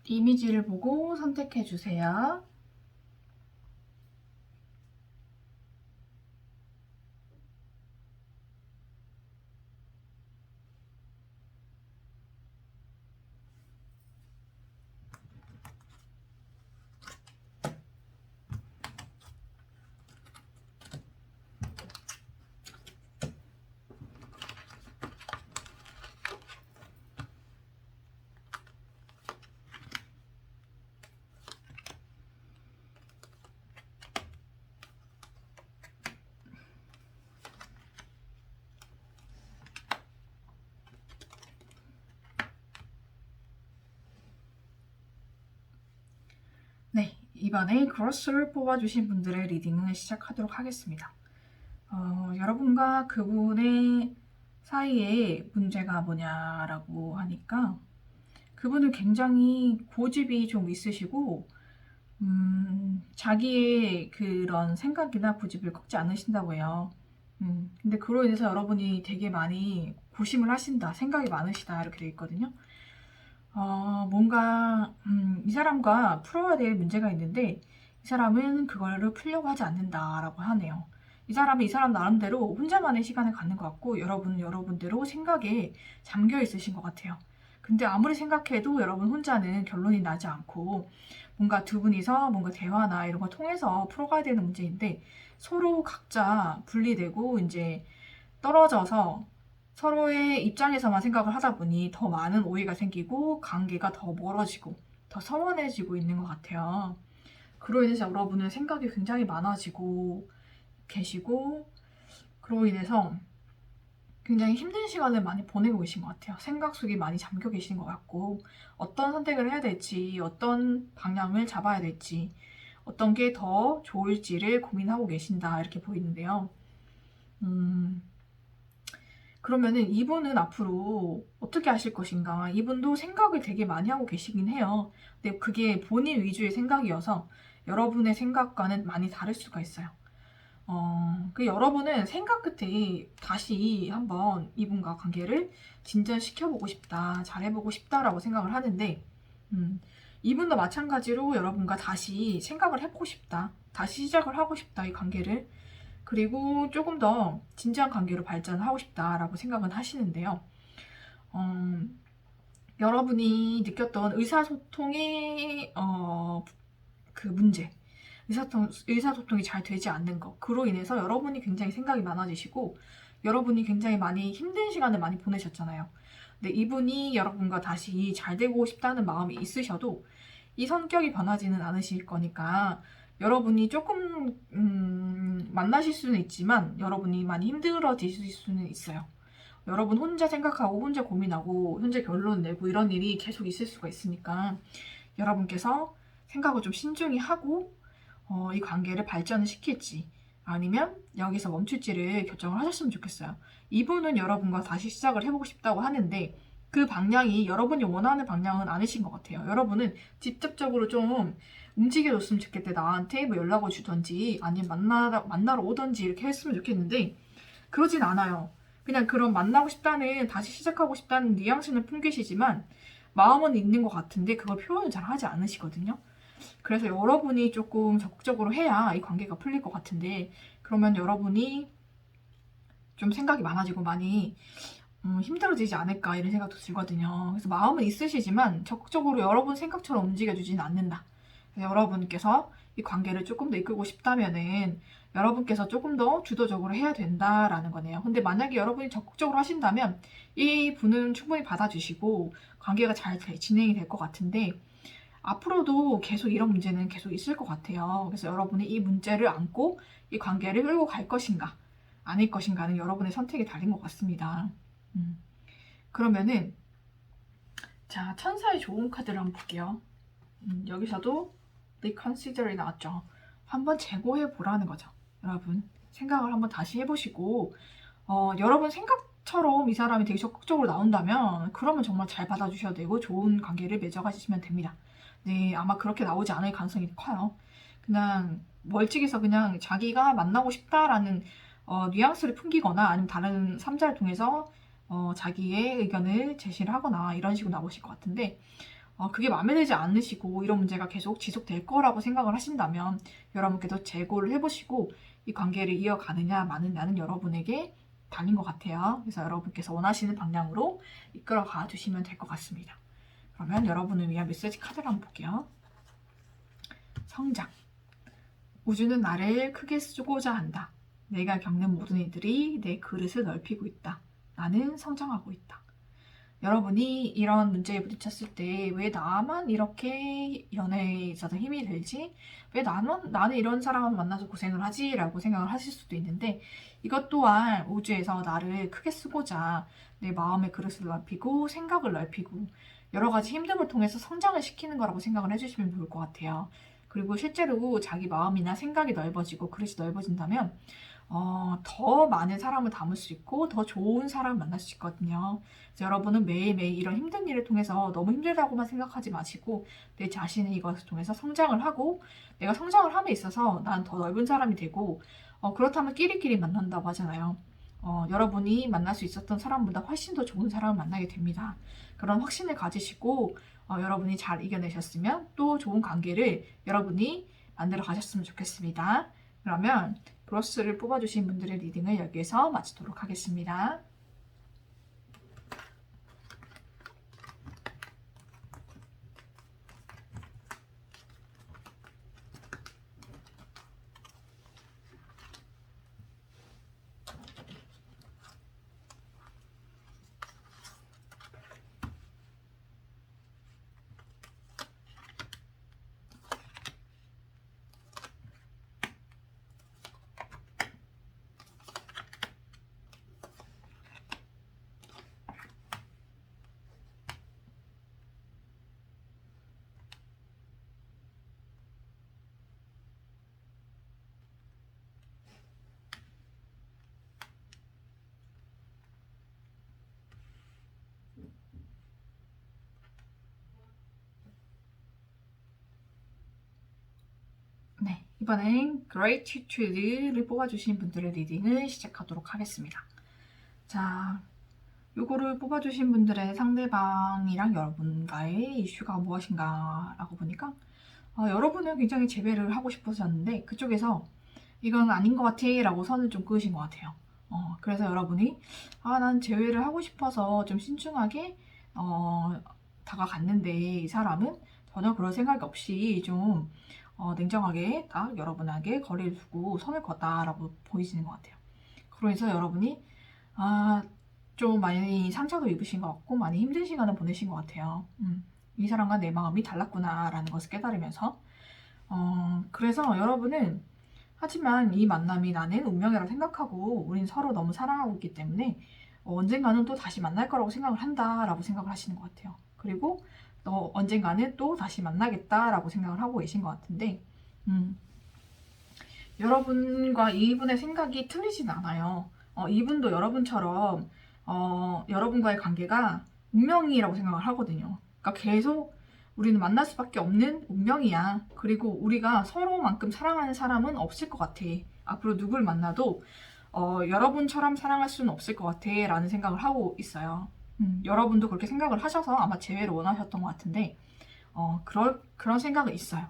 이미지를 보고 선택해 주세요. 네, 이번에 크로스를 뽑아주신 분들의 리딩을 시작하도록 하겠습니다. 여러분과 그분의 사이에 문제가 뭐냐라고 하니까 그분은 굉장히 고집이 좀 있으시고 자기의 그런 생각이나 고집을 꺾지 않으신다고 해요. 근데 그로 인해서 여러분이 되게 많이 고심을 하신다, 생각이 많으시다 이렇게 돼 있거든요. 뭔가 이 사람과 풀어야 될 문제가 있는데 이 사람은 그거를 풀려고 하지 않는다라고 하네요. 이 사람은 이 사람 나름대로 혼자만의 시간을 갖는 것 같고 여러분은 여러분대로 생각에 잠겨 있으신 것 같아요. 근데 아무리 생각해도 여러분 혼자는 결론이 나지 않고 뭔가 두 분이서 뭔가 대화나 이런 거 통해서 풀어가야 되는 문제인데 서로 각자 분리되고 이제 떨어져서 서로의 입장에서만 생각을 하다 보니 더 많은 오해가 생기고 관계가 더 멀어지고 더 서운해지고 있는 것 같아요. 그로 인해서 여러분은 생각이 굉장히 많아지고 계시고 그로 인해서 굉장히 힘든 시간을 많이 보내고 계신 것 같아요. 생각 속에 많이 잠겨 계신 것 같고 어떤 선택을 해야 될지 어떤 방향을 잡아야 될지 어떤 게 더 좋을지를 고민하고 계신다 이렇게 보이는데요. 그러면은 이분은 앞으로 어떻게 하실 것인가? 이분도 생각을 되게 많이 하고 계시긴 해요. 근데 그게 본인 위주의 생각이어서 여러분의 생각과는 많이 다를 수가 있어요. 그 여러분은 생각 끝에 다시 한번 이분과 관계를 진전시켜보고 싶다, 잘해보고 싶다라고 생각을 하는데, 이분도 마찬가지로 여러분과 다시 생각을 해보고 싶다, 다시 시작을 하고 싶다, 이 관계를. 그리고 조금 더 진지한 관계로 발전하고 싶다라고 생각은 하시는데요. 여러분이 느꼈던 의사소통의 그 문제, 의사소통이 잘 되지 않는 것, 그로 인해서 여러분이 굉장히 생각이 많아지시고 여러분이 굉장히 많이 힘든 시간을 많이 보내셨잖아요. 근데 이분이 여러분과 다시 잘 되고 싶다는 마음이 있으셔도 이 성격이 변하지는 않으실 거니까 여러분이 조금 만나실 수는 있지만 여러분이 많이 힘들어지실 수는 있어요. 여러분 혼자 생각하고 혼자 고민하고 혼자 결론 내고 이런 일이 계속 있을 수가 있으니까 여러분께서 생각을 좀 신중히 하고 이 관계를 발전을 시킬지 아니면 여기서 멈출지를 결정을 하셨으면 좋겠어요. 이분은 여러분과 다시 시작을 해보고 싶다고 하는데 그 방향이 여러분이 원하는 방향은 아니신 것 같아요. 여러분은 직접적으로 좀 움직여줬으면 좋겠대. 나한테 뭐 연락을 주던지 아니면 만나러 오던지 이렇게 했으면 좋겠는데 그러진 않아요. 그냥 그런 만나고 싶다는 다시 시작하고 싶다는 뉘앙스는 풍기시지만 마음은 있는 것 같은데 그걸 표현을 잘 하지 않으시거든요. 그래서 여러분이 조금 적극적으로 해야 이 관계가 풀릴 것 같은데 그러면 여러분이 좀 생각이 많아지고 많이 힘들어지지 않을까 이런 생각도 들거든요. 그래서 마음은 있으시지만 적극적으로 여러분 생각처럼 움직여주지는 않는다. 그래서 여러분께서 이 관계를 조금 더 이끌고 싶다면은 여러분께서 조금 더 주도적으로 해야 된다라는 거네요. 근데 만약에 여러분이 적극적으로 하신다면 이 분은 충분히 받아주시고 관계가 잘 진행이 될 것 같은데 앞으로도 계속 이런 문제는 계속 있을 것 같아요. 그래서 여러분이 이 문제를 안고 이 관계를 끌고 갈 것인가 아닐 것인가는 여러분의 선택이 달린 것 같습니다. 그러면은 자 천사의 좋은 카드를 한번 볼게요. 여기서도 reconsider이 나왔죠. 한번 재고해 보라는 거죠. 여러분 생각을 한번 다시 해보시고 여러분 생각처럼 이 사람이 되게 적극적으로 나온다면 그러면 정말 잘 받아주셔야 되고 좋은 관계를 맺어가시면 됩니다. 네, 아마 그렇게 나오지 않을 가능성이 커요. 그냥 멀찍이서 그냥 자기가 만나고 싶다라는 뉘앙스를 풍기거나 아니면 다른 3자를 통해서 자기의 의견을 제시를 하거나 이런 식으로 나오실 것 같은데 그게 마음에 들지 않으시고 이런 문제가 계속 지속될 거라고 생각을 하신다면 여러분께서 재고를 해보시고 이 관계를 이어가느냐 마느냐는 여러분에게 달린 것 같아요. 그래서 여러분께서 원하시는 방향으로 이끌어가 주시면 될 것 같습니다. 그러면 여러분을 위한 메시지 카드를 한번 볼게요. 성장. 우주는 나를 크게 쓰고자 한다. 내가 겪는 모든 일들이 내 그릇을 넓히고 있다. 나는 성장하고 있다. 여러분이 이런 문제에 부딪혔을 때 왜 나만 이렇게 연애에 있어서 힘이 들지? 왜 나는 이런 사람을 만나서 고생을 하지? 라고 생각을 하실 수도 있는데 이것 또한 우주에서 나를 크게 쓰고자 내 마음의 그릇을 넓히고 생각을 넓히고 여러 가지 힘듦을 통해서 성장을 시키는 거라고 생각을 해주시면 좋을 것 같아요. 그리고 실제로 자기 마음이나 생각이 넓어지고 그릇이 넓어진다면 더 많은 사람을 담을 수 있고 더 좋은 사람을 만날 수 있거든요. 그래서 여러분은 매일매일 이런 힘든 일을 통해서 너무 힘들다고만 생각하지 마시고 내 자신이 이것을 통해서 성장을 하고 내가 성장을 함에 있어서 난 더 넓은 사람이 되고 그렇다면 끼리끼리 만난다고 하잖아요. 여러분이 만날 수 있었던 사람보다 훨씬 더 좋은 사람을 만나게 됩니다. 그런 확신을 가지시고 여러분이 잘 이겨내셨으면 또 좋은 관계를 여러분이 만들어 가셨으면 좋겠습니다. 그러면 브러스를 뽑아주신 분들의 리딩을 여기에서 마치도록 하겠습니다. 네, 이번엔 Gratitude를 뽑아주신 분들의 리딩을 시작하도록 하겠습니다. 자, 요거를 뽑아주신 분들의 상대방이랑 여러분과의 이슈가 무엇인가 라고 보니까 여러분은 굉장히 재회를 하고 싶으셨는데 그쪽에서 이건 아닌 것 같아 라고 선을 좀 그으신 것 같아요. 그래서 여러분이 난 재회를 하고 싶어서 좀 신중하게 다가갔는데 이 사람은 전혀 그럴 생각이 없이 좀 냉정하게 딱 여러분에게 거리를 두고 선을 그었다라고 보이시는 것 같아요. 그래서 여러분이 좀 많이 상처도 입으신 것 같고 많이 힘든 시간을 보내신 것 같아요. 이 사람과 내 마음이 달랐구나라는 것을 깨달으면서 그래서 여러분은 하지만 이 만남이 나는 운명이라고 생각하고 우린 서로 너무 사랑하고 있기 때문에 언젠가는 또 다시 만날 거라고 생각을 한다라고 생각을 하시는 것 같아요. 그리고 언젠가는 또 다시 만나겠다라고 생각을 하고 계신 것 같은데 여러분과 이분의 생각이 틀리진 않아요. 이분도 여러분처럼 여러분과의 관계가 운명이라고 생각을 하거든요. 그러니까 계속 우리는 만날 수밖에 없는 운명이야. 그리고 우리가 서로만큼 사랑하는 사람은 없을 것 같아. 앞으로 누굴 만나도 여러분처럼 사랑할 수는 없을 것 같아 라는 생각을 하고 있어요. 여러분도 그렇게 생각을 하셔서 아마 재회를 원하셨던 것 같은데 그런 생각은 있어요.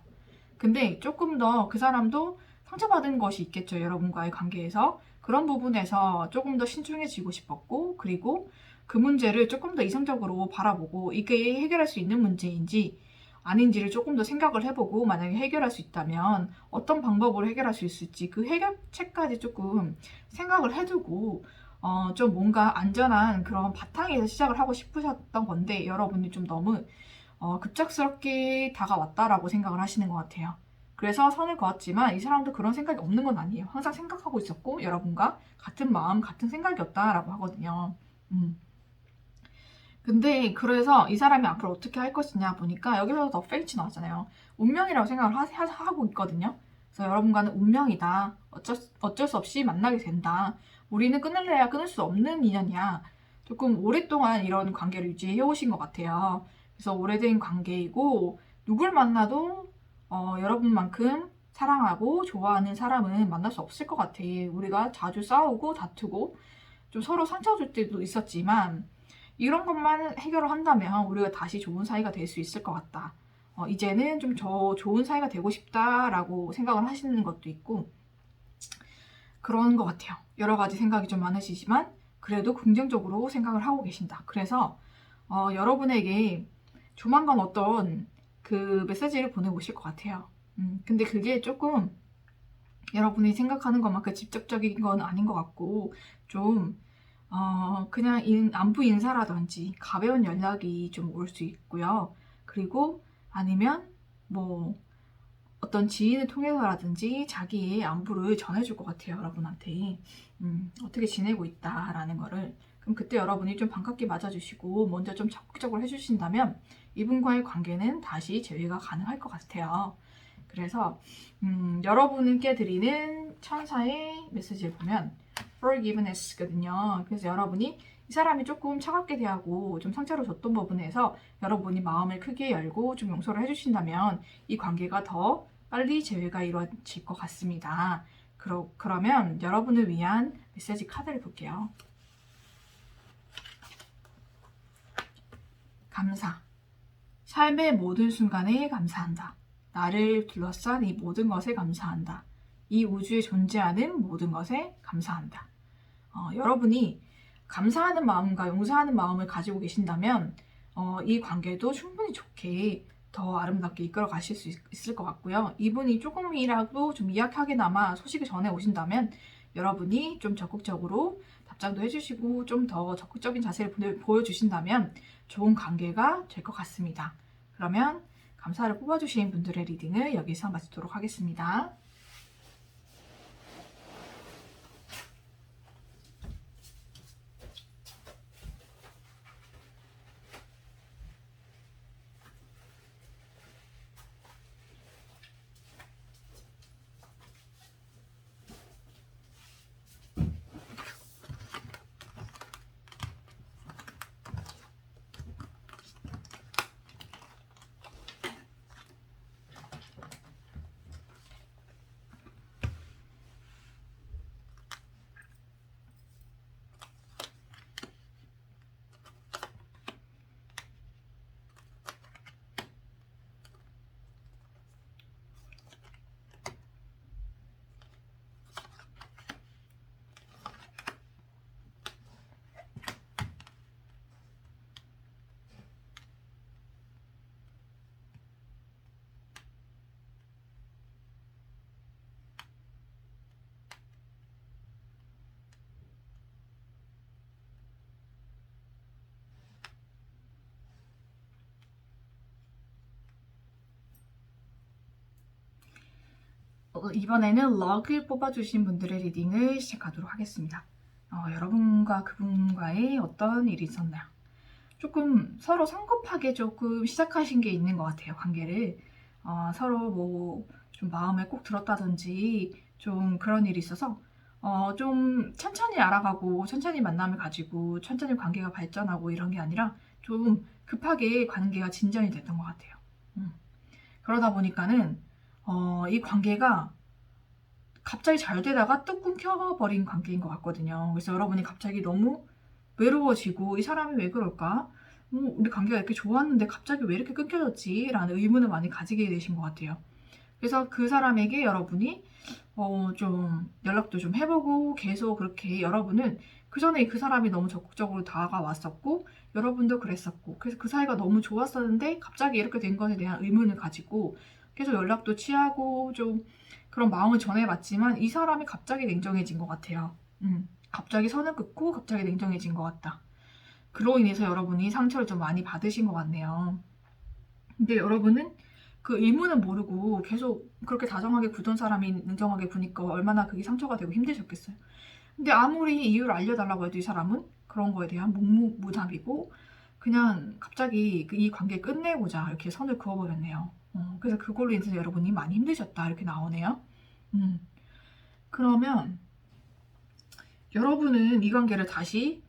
근데 조금 더 그 사람도 상처받은 것이 있겠죠. 여러분과의 관계에서. 그런 부분에서 조금 더 신중해지고 싶었고 그리고 그 문제를 조금 더 이성적으로 바라보고 이게 해결할 수 있는 문제인지 아닌지를 조금 더 생각을 해보고 만약에 해결할 수 있다면 어떤 방법으로 해결할 수 있을지 그 해결책까지 조금 생각을 해두고 좀 뭔가 안전한 그런 바탕에서 시작을 하고 싶으셨던 건데 여러분이 좀 너무 급작스럽게 다가왔다라고 생각을 하시는 것 같아요. 그래서 선을 그었지만 이 사람도 그런 생각이 없는 건 아니에요. 항상 생각하고 있었고 여러분과 같은 마음, 같은 생각이었다라고 하거든요. 근데 그래서 이 사람이 앞으로 어떻게 할 것이냐 보니까 여기서 더 페이치 나왔잖아요. 운명이라고 생각을 하고 있거든요. 그래서 여러분과는 운명이다. 어쩔 수 없이 만나게 된다. 우리는 끊을래야 끊을 수 없는 인연이야. 조금 오랫동안 이런 관계를 유지해 오신 것 같아요. 그래서 오래된 관계이고 누굴 만나도 여러분만큼 사랑하고 좋아하는 사람은 만날 수 없을 것 같아. 우리가 자주 싸우고 다투고 좀 서로 상처 줄 때도 있었지만 이런 것만 해결을 한다면 우리가 다시 좋은 사이가 될 수 있을 것 같다. 이제는 좀 더 좋은 사이가 되고 싶다라고 생각을 하시는 것도 있고 그런 것 같아요. 여러 가지 생각이 좀 많으시지만 그래도 긍정적으로 생각을 하고 계신다. 그래서 여러분에게 조만간 어떤 그 메시지를 보내오실 것 같아요. 근데 그게 조금 여러분이 생각하는 것만큼 직접적인 건 아닌 것 같고 좀 그냥 안부 인사라든지 가벼운 연락이 좀 올 수 있고요. 그리고 아니면 뭐 어떤 지인을 통해서라든지 자기의 안부를 전해줄 것 같아요. 여러분한테 어떻게 지내고 있다라는 거를. 그럼 그때 여러분이 좀 반갑게 맞아주시고 먼저 좀 적극적으로 해주신다면 이분과의 관계는 다시 재회가 가능할 것 같아요. 그래서 여러분께 드리는 천사의 메시지를 보면 forgiveness거든요. 그래서 여러분이 이 사람이 조금 차갑게 대하고 좀 상처를 줬던 부분에서 여러분이 마음을 크게 열고 좀 용서를 해주신다면 이 관계가 더 빨리 재회가 이루어질 것 같습니다. 그러면 여러분을 위한 메시지 카드를 볼게요. 감사. 삶의 모든 순간에 감사한다. 나를 둘러싼 이 모든 것에 감사한다. 이 우주에 존재하는 모든 것에 감사한다. 여러분이 감사하는 마음과 용서하는 마음을 가지고 계신다면 이 관계도 충분히 좋게 더 아름답게 이끌어 가실 수 있을 것 같고요. 이분이 조금이라도 좀 미약하게나마 소식을 전해 오신다면 여러분이 좀 적극적으로 답장도 해주시고 좀 더 적극적인 자세를 보여주신다면 좋은 관계가 될 것 같습니다. 그러면 감사를 뽑아주신 분들의 리딩을 여기서 마치도록 하겠습니다. 이번에는 럭을 뽑아주신 분들의 리딩을 시작하도록 하겠습니다. 여러분과 그분과의 어떤 일이 있었나요? 조금 서로 성급하게 조금 시작하신 게 있는 것 같아요. 관계를 서로 뭐 좀 마음에 꼭 들었다든지 좀 그런 일이 있어서 좀 천천히 알아가고 천천히 만남을 가지고 천천히 관계가 발전하고 이런 게 아니라 좀 급하게 관계가 진전이 됐던 것 같아요. 그러다 보니까는 이 관계가 갑자기 잘 되다가 뚝 끊겨버린 관계인 것 같거든요. 그래서 여러분이 갑자기 너무 외로워지고 이 사람이 왜 그럴까? 우리 관계가 이렇게 좋았는데 갑자기 왜 이렇게 끊겨졌지? 라는 의문을 많이 가지게 되신 것 같아요. 그래서 그 사람에게 여러분이 좀 연락도 좀 해보고 계속 그렇게 여러분은 그 전에 그 사람이 너무 적극적으로 다가왔었고 여러분도 그랬었고 그래서 그 사이가 너무 좋았었는데 갑자기 이렇게 된 것에 대한 의문을 가지고 계속 연락도 취하고 좀 그런 마음을 전해봤지만 이 사람이 갑자기 냉정해진 것 같아요. 갑자기 선을 긋고 갑자기 냉정해진 것 같다. 그로 인해서 여러분이 상처를 좀 많이 받으신 것 같네요. 근데 여러분은 그 의문은 모르고 계속 그렇게 다정하게 구던 사람이 냉정하게 구니까 얼마나 그게 상처가 되고 힘드셨겠어요. 근데 아무리 이유를 알려달라고 해도 이 사람은 그런 거에 대한 묵묵부답이고 그냥 갑자기 이 관계 끝내고자 이렇게 선을 그어버렸네요. 그래서 그걸로 인해서 여러분이 많이 힘드셨다 이렇게 나오네요. 그러면 여러분은 이 관계를 다시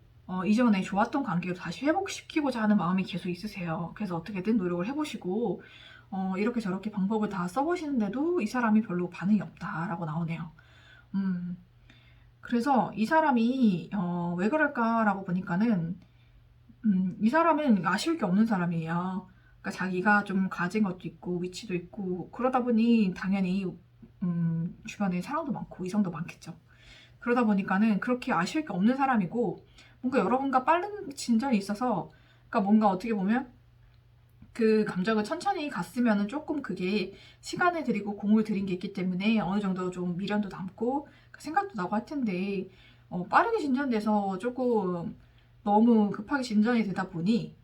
이전에 좋았던 관계로 다시 회복시키고자 하는 마음이 계속 있으세요. 그래서 어떻게든 노력을 해보시고 이렇게 저렇게 방법을 다 써보시는데도 이 사람이 별로 반응이 없다라고 나오네요. 그래서 이 사람이 왜 그럴까라고 보니까는 이 사람은 아쉬울 게 없는 사람이에요. 그러니까 자기가 좀 가진 것도 있고 위치도 있고 그러다 보니 당연히 주변에 사랑도 많고 이성도 많겠죠. 그러다 보니까는 그렇게 아쉬울 게 없는 사람이고 뭔가 여러분과 빠른 진전이 있어서 그러니까 뭔가 어떻게 보면 그 감정을 천천히 갔으면은 조금 그게 시간을 들이고 공을 들인 게 있기 때문에 어느 정도 좀 미련도 남고 생각도 나고 할 텐데 빠르게 진전돼서 조금 너무 급하게 진전이 되다 보니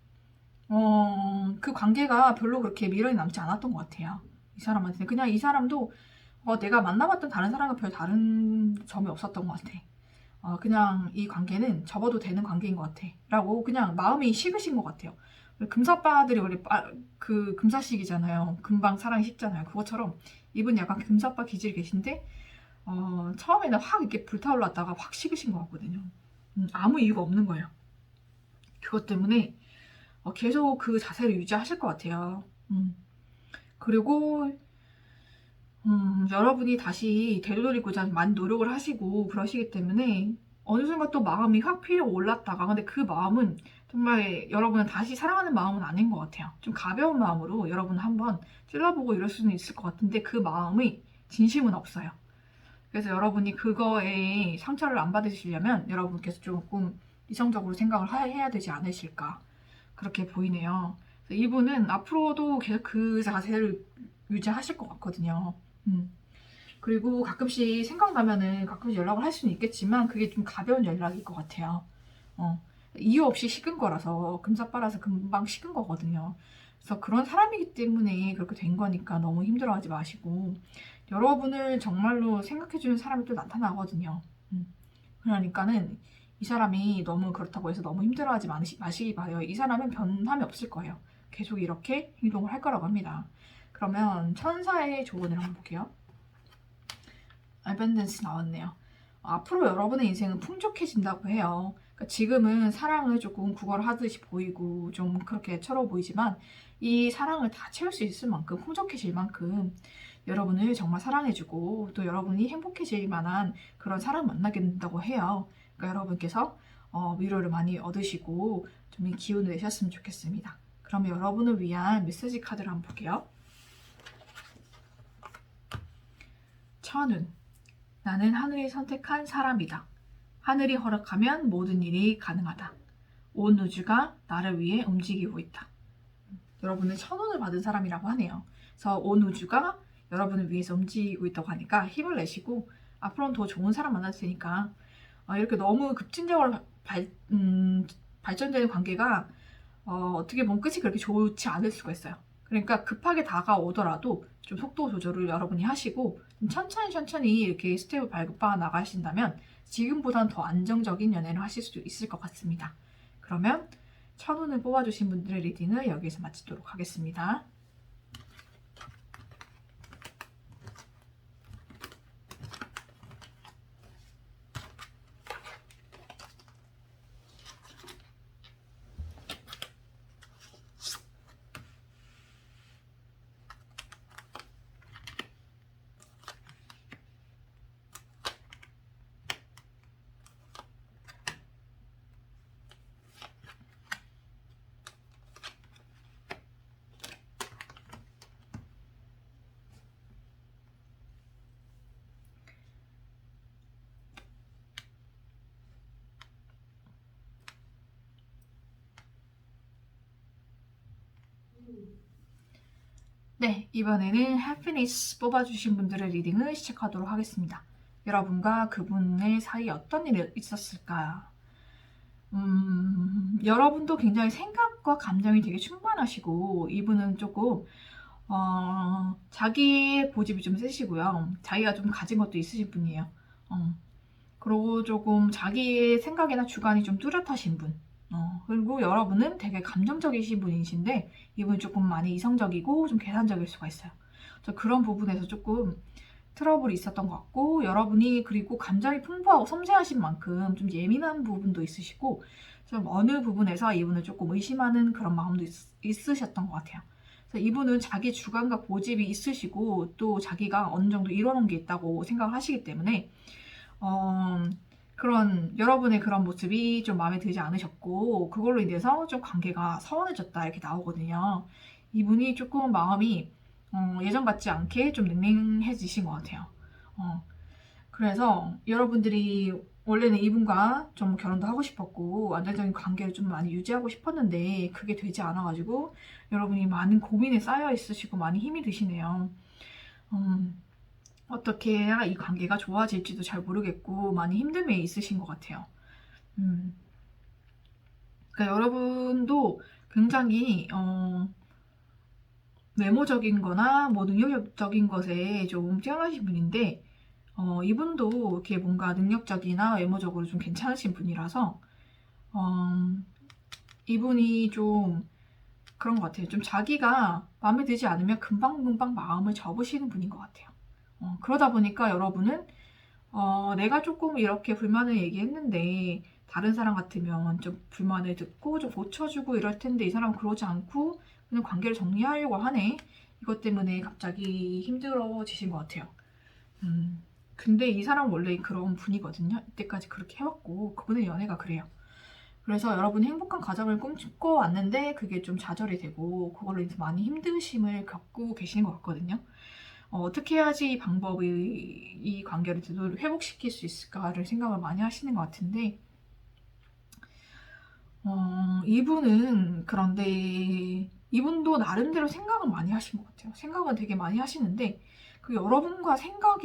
그 관계가 별로 그렇게 미련이 남지 않았던 것 같아요. 이 사람한테는 그냥 이 사람도 내가 만나봤던 다른 사람과 별 다른 점이 없었던 것 같아. 그냥 이 관계는 접어도 되는 관계인 것 같아. 라고 그냥 마음이 식으신 것 같아요. 금사빠들이 원래 그 금사식이잖아요. 금방 사랑이 식잖아요. 그것처럼 이분 약간 금사빠 기질이 계신데 처음에는 확 이렇게 불타올랐다가 확 식으신 것 같거든요. 아무 이유가 없는 거예요. 그것 때문에 계속 그 자세를 유지하실 것 같아요. 그리고 여러분이 다시 되돌리고자 많이 노력을 하시고 그러시기 때문에 어느 순간 또 마음이 확 피어 올랐다가 근데 그 마음은 정말 여러분을 다시 사랑하는 마음은 아닌 것 같아요. 좀 가벼운 마음으로 여러분 한번 찔러보고 이럴 수는 있을 것 같은데 그 마음이 진심은 없어요. 그래서 여러분이 그거에 상처를 안 받으시려면 여러분께서 조금 이성적으로 생각을 해야 되지 않으실까 그렇게 보이네요. 이분은 앞으로도 계속 그 자세를 유지하실 것 같거든요. 그리고 가끔씩 생각나면은 가끔씩 연락을 할 수는 있겠지만 그게 좀 가벼운 연락일 것 같아요. 이유 없이 식은 거라서 금사빠라서 금방 식은 거거든요. 그래서 그런 사람이기 때문에 그렇게 된 거니까 너무 힘들어하지 마시고 여러분을 정말로 생각해주는 사람이 또 나타나거든요. 그러니까는 이 사람이 너무 그렇다고 해서 너무 힘들어하지 마시기 바래요. 이 사람은 변함이 없을 거예요. 계속 이렇게 행동을 할 거라고 합니다. 그러면 천사의 조언을 한번 볼게요. 알벤던스 나왔네요. 앞으로 여러분의 인생은 풍족해진다고 해요. 그러니까 지금은 사랑을 조금 구걸하듯이 보이고 좀 그렇게 철워 보이지만 이 사랑을 다 채울 수 있을 만큼 풍족해질 만큼 여러분을 정말 사랑해주고 또 여러분이 행복해질 만한 그런 사람 만나게 된다고 해요. 그러니까 여러분께서 위로를 많이 얻으시고 좀 기운을 내셨으면 좋겠습니다. 그럼 여러분을 위한 메시지 카드를 한번 볼게요. 천운, 나는 하늘이 선택한 사람이다. 하늘이 허락하면 모든 일이 가능하다. 온 우주가 나를 위해 움직이고 있다. 여러분은 천운을 받은 사람이라고 하네요. 그래서 온 우주가 여러분을 위해서 움직이고 있다고 하니까 힘을 내시고 앞으로는 더 좋은 사람 만날 테니까 이렇게 너무 급진적으로 발전되는 관계가 어떻게 보면 끝이 그렇게 좋지 않을 수가 있어요. 그러니까 급하게 다가오더라도 좀 속도 조절을 여러분이 하시고 좀 천천히 이렇게 스텝을 밟아 나가신다면 지금보다는 더 안정적인 연애를 하실 수 있을 것 같습니다. 그러면 천운을 뽑아주신 분들의 리딩을 여기에서 마치도록 하겠습니다. 네, 이번에는 해피니스 뽑아주신 분들의 리딩을 시작하도록 하겠습니다. 여러분과 그분의 사이에 어떤 일이 있었을까요? 여러분도 굉장히 생각과 감정이 되게 충만하시고 이분은 조금 자기의 고집이 좀 세시고요. 자기가 좀 가진 것도 있으신 분이에요. 그리고 조금 자기의 생각이나 주관이 좀 뚜렷하신 분. 그리고 여러분은 되게 감정적이신 분이신데 이분은 조금 많이 이성적이고 좀 계산적일 수가 있어요. 그런 부분에서 조금 트러블이 있었던 것 같고 여러분이 그리고 감정이 풍부하고 섬세하신 만큼 좀 예민한 부분도 있으시고 좀 어느 부분에서 이분을 조금 의심하는 그런 마음도 있으셨던 것 같아요. 그래서 이분은 자기 주관과 고집이 있으시고 또 자기가 어느 정도 이뤄놓은 게 있다고 생각을 하시기 때문에 여러분의 그런 모습이 좀 마음에 들지 않으셨고, 그걸로 인해서 좀 관계가 서운해졌다 이렇게 나오거든요. 이분이 조금 마음이 예전 같지 않게 좀 냉랭해지신 것 같아요. 그래서 여러분들이 원래는 이분과 좀 결혼도 하고 싶었고 안정적인 관계를 좀 많이 유지하고 싶었는데 그게 되지 않아가지고 여러분이 많은 고민에 쌓여 있으시고 많이 힘이 드시네요. 어떻게 해야 이 관계가 좋아질지도 잘 모르겠고 많이 힘듦에 있으신 것 같아요. 그러니까 여러분도 굉장히 외모적인 거나 뭐 능력적인 것에 좀 뛰어나신 분인데 이분도 이렇게 뭔가 능력적이나 외모적으로 좀 괜찮으신 분이라서 이분이 좀 그런 것 같아요. 좀 자기가 마음에 들지 않으면 금방금방 마음을 접으시는 분인 것 같아요. 그러다 보니까 여러분은 내가 조금 이렇게 불만을 얘기했는데 다른 사람 같으면 좀 불만을 듣고 좀 고쳐주고 이럴 텐데 이 사람은 그러지 않고 그냥 관계를 정리하려고 하네. 이것 때문에 갑자기 힘들어지신 것 같아요. 근데 이 사람은 원래 그런 분이거든요. 이때까지 그렇게 해왔고 그분의 연애가 그래요. 그래서 여러분이 행복한 가정을 꿈꿔 왔는데 그게 좀 좌절이 되고 그걸로 인해서 많이 힘드심을 겪고 계시는 것 같거든요. 어떻게 해야지 이 관계를 되도록 회복시킬 수 있을까를 생각을 많이 하시는 것 같은데 이분은 그런데 이분도 나름대로 생각은 많이 하신 것 같아요. 생각은 되게 많이 하시는데 그 여러분과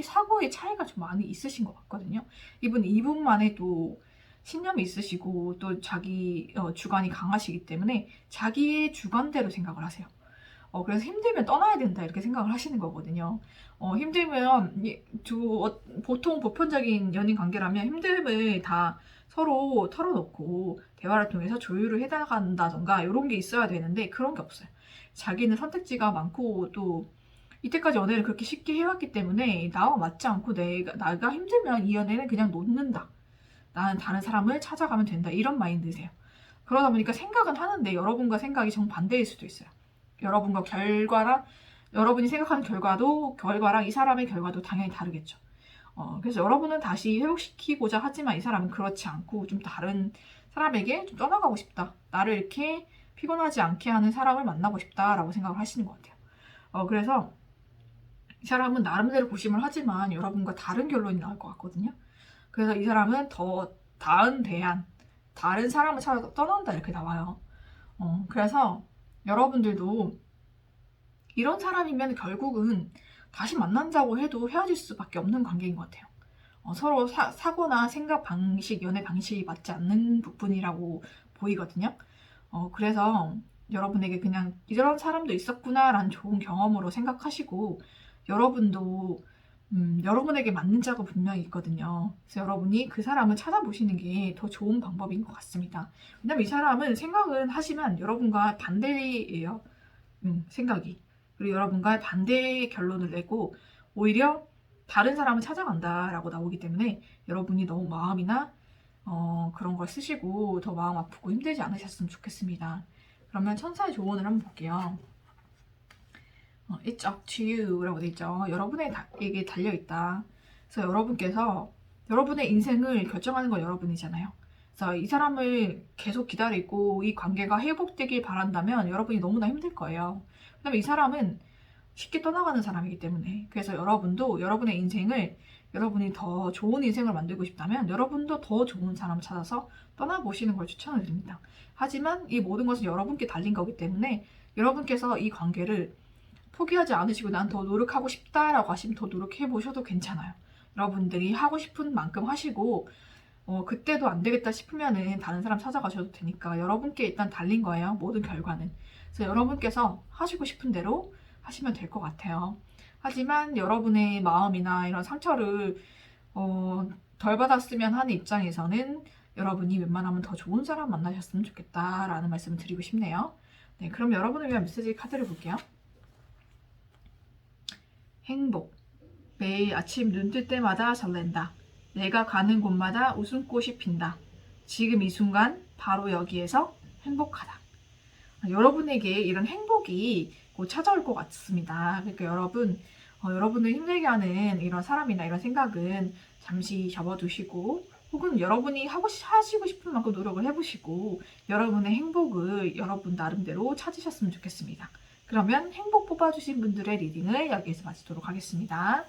사고의 차이가 좀 많이 있으신 것 같거든요. 이분만의 또 신념이 있으시고 또 자기 주관이 강하시기 때문에 자기의 주관대로 생각을 하세요. 그래서 힘들면 떠나야 된다 이렇게 생각을 하시는 거거든요. 힘들면 보통 보편적인 연인 관계라면 힘듦을 다 서로 털어놓고 대화를 통해서 조율을 해나간다던가 이런 게 있어야 되는데 그런 게 없어요. 자기는 선택지가 많고 또 이때까지 연애를 그렇게 쉽게 해왔기 때문에 나와 맞지 않고 나가 힘들면 이 연애는 그냥 놓는다. 나는 다른 사람을 찾아가면 된다. 이런 마인드세요. 그러다 보니까 생각은 하는데 여러분과 생각이 정반대일 수도 있어요. 여러분이 생각하는 결과랑 이 사람의 결과도 당연히 다르겠죠. 그래서 여러분은 다시 회복시키고자 하지만 이 사람은 그렇지 않고 좀 다른 사람에게 좀 떠나가고 싶다. 나를 이렇게 피곤하지 않게 하는 사람을 만나고 싶다라고 생각을 하시는 것 같아요. 그래서 이 사람은 나름대로 고심을 하지만 여러분과 다른 결론이 나올 것 같거든요. 그래서 이 사람은 더 다른 사람을 찾아 떠난다 이렇게 나와요. 그래서 여러분들도 이런 사람이면 결국은 다시 만난다고 해도 헤어질 수밖에 없는 관계인 것 같아요. 서로 사고나 생각 방식, 연애 방식이 맞지 않는 부분이라고 보이거든요. 그래서 여러분에게 그냥 이런 사람도 있었구나라는 좋은 경험으로 생각하시고 여러분도 여러분에게 맞는 자가 분명히 있거든요. 그래서 여러분이 그 사람을 찾아보시는 게 더 좋은 방법인 것 같습니다. 왜냐면 이 사람은 생각은 하지만 여러분과 반대예요. 생각이. 그리고 여러분과 반대의 결론을 내고 오히려 다른 사람을 찾아간다라고 나오기 때문에 여러분이 너무 마음이나 그런 걸 쓰시고 더 마음 아프고 힘들지 않으셨으면 좋겠습니다. 그러면 천사의 조언을 한번 볼게요. It's up to you 라고 되어 있죠. 여러분에게 달려있다. 그래서 여러분의 인생을 결정하는 건 여러분이잖아요. 그래서 이 사람을 계속 기다리고 이 관계가 회복되길 바란다면 여러분이 너무나 힘들 거예요. 왜냐면 이 사람은 쉽게 떠나가는 사람이기 때문에. 그래서 여러분도 여러분의 인생을 여러분이 더 좋은 인생을 만들고 싶다면 여러분도 더 좋은 사람을 찾아서 떠나보시는 걸 추천을 드립니다. 하지만 이 모든 것은 여러분께 달린 거기 때문에 여러분께서 이 관계를 포기하지 않으시고 난 더 노력하고 싶다라고 하시면 더 노력해 보셔도 괜찮아요. 여러분들이 하고 싶은 만큼 하시고 그때도 안 되겠다 싶으면은 다른 사람 찾아가셔도 되니까 여러분께 일단 달린 거예요. 모든 결과는. 그래서 여러분께서 하시고 싶은 대로 하시면 될 것 같아요. 하지만 여러분의 마음이나 이런 상처를 덜 받았으면 하는 입장에서는 여러분이 웬만하면 더 좋은 사람 만나셨으면 좋겠다라는 말씀을 드리고 싶네요. 네, 그럼 여러분을 위한 메시지 카드를 볼게요. 행복. 매일 아침 눈 뜰 때마다 설렌다. 내가 가는 곳마다 웃음꽃이 핀다. 지금 이 순간 바로 여기에서 행복하다. 여러분에게 이런 행복이 곧 찾아올 것 같습니다. 그러니까 여러분을 힘들게 하는 이런 사람이나 이런 생각은 잠시 접어두시고 혹은 여러분이 하시고 싶은 만큼 노력을 해보시고 여러분의 행복을 여러분 나름대로 찾으셨으면 좋겠습니다. 그러면 행복 뽑아주신 분들의 리딩을 여기에서 마치도록 하겠습니다.